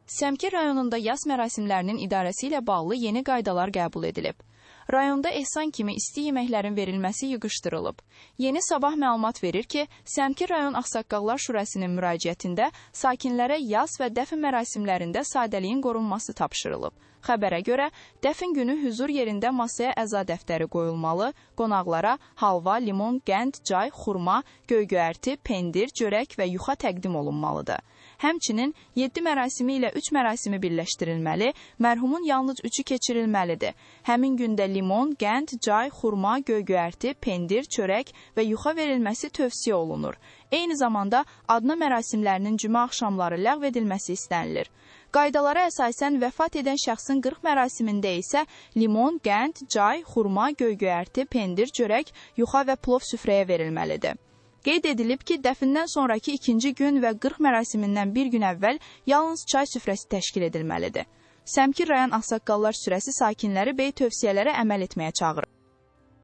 Səmkir rayonunda yas mərasimlərinin idarəsi ilə bağlı yeni qaydalar qəbul edilib. Rayonda ehsan kimi isti yeməklərin verilməsi yığışdırılıb. Yeni Sabah məlumat verir ki, Səmkir rayon Ağsaqqallar Şurasının müraciətində sakinlərə yas və dəfn mərasimlərində sadəliyin qorunması tapşırılıb. Xəbərə görə, dəfn günü hüzur yerində masaya əza dəftəri qoyulmalı, qonaqlara halva, limon, qənd, çay, xurma, göygöyərti, pendir, çörək və yuxa təqdim olunmalıdır. Həmçinin 7 mərasimi ilə 3 mərasimi birləşdirilməli, mərhumun yalnız 3-ü keçirilməlidir. Həmin gündə limon, qənd, çay, xurma, göygöyərti, pendir, çörək və yuxa verilməsi tövsiyə olunur. Eyni zamanda adna mərasimlərinin cümə axşamları ləğv edilməsi istənilir. Qaydalara əsasən vəfat edən şəxsin 40 mərasimində isə limon, qənd, çay, xurma, göygöyərti, pendir, çörək, yuxa və plov süfrəyə verilməlidir. Qeyd edilib ki, dəfindən sonraki ikinci gün və 40 mərasimindən bir gün əvvəl yalnız çay süfrəsi təşkil edilməlidir. Səmkir rayon Ağsaqqallar Şurası sakinləri bey tövsiyələrə əməl etməyə çağırır.